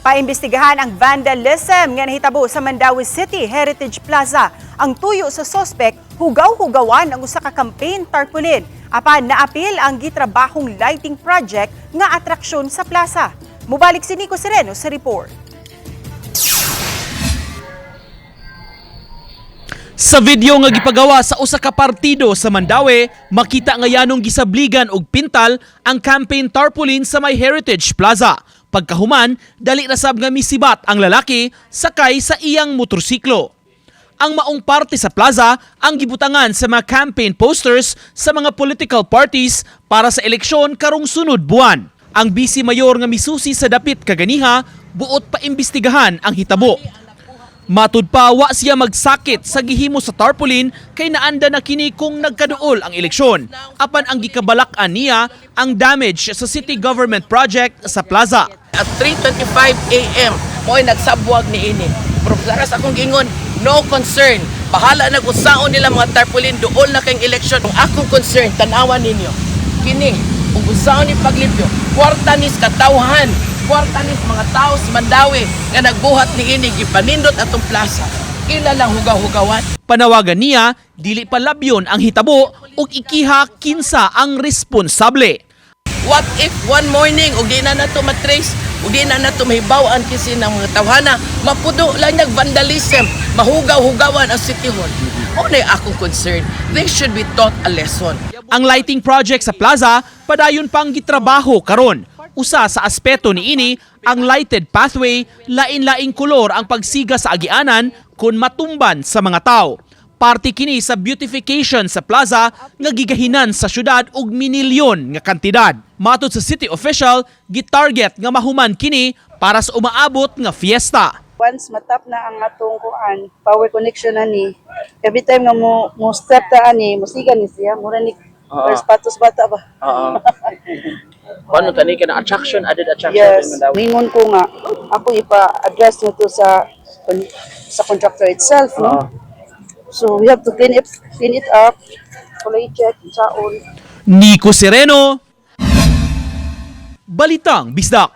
Paimbestigahan ang vandalism nga nahitabo sa Mandaue City Heritage Plaza. Ang tuyo sa sospek, hugaw-hugawan ang usa ka campaign tarpaulin. Apan naapil ang gitrabahong lighting project nga atraksyon sa plaza. Mubalik si Nico Sereno sa report. Sa video nga gipagawa sa usa ka partido sa Mandaue, makita nga yanong gisabligan og pintal ang campaign tarpaulin sa may Heritage Plaza. Pagkahuman, dali na sab nga misibat ang lalaki sakay sa iyang motorsiklo. Ang maong parte sa plaza ang gibutangan sa mga campaign posters sa mga political parties para sa eleksyon karong sunod buwan. Ang Vice Mayor nga misusi sa dapit kaganiha, buot pa imbestigahan ang hitabo. Matud pa, wa siya magsakit sa gihimo sa tarpaulin kay naanda na kini kung nagkaduol ang eleksyon. Apan ang gikabalak-an niya ang damage sa city government project sa plaza. At 3:25 a.m. mo'y nagsabwag ni ini. Pero sa akong gingon, no concern. Bahala na kung saon nila mga tarpaulin, dool na kayong eleksyon. Kung akong concern, tanawan ninyo. Kini, kung saon ni paglipyo, kwarta nis katawhan, kwarta nis mga tao sa Mandaue nga nagbuhat ni ini, gipanindot atong plaza. Ila lang hugaw-hugawan. Panawagan niya, dili pa labyon ang hitabo ug ikiha kinsa ang responsable. What if one morning, ug di na nato matrace, ug di na nato mahibawaan kasi ng mga tawhana, mapudo lang nag-vandalism, mahugaw-hugawan ang City Hall. O na akong concern. They should be taught a lesson. Ang lighting project sa plaza, padayon pang gitrabaho karon. Usa sa aspeto ni ini, ang lighted pathway, lain-laing kolor ang pagsiga sa agianan kung matumban sa mga tao. Parte kini sa beautification sa plaza nga gigahinan sa syudad og minilyon nga kantidad. Matod sa city official, gitarget nga mahuman kini para sa umaabot nga fiesta. Once matap na ang atong kuan, power connection ani. Every time nga mo step ta ani, musiga ni siya, mura ni first patos bata ba. Ano tani ka na attraction, added attraction Yes, in Mandaue? mingon ko nga ako ipa-address nito sa contractor itself, no? So we have to clean it up, kulay check, saon. Nico Sereno, Balitang Bisdak.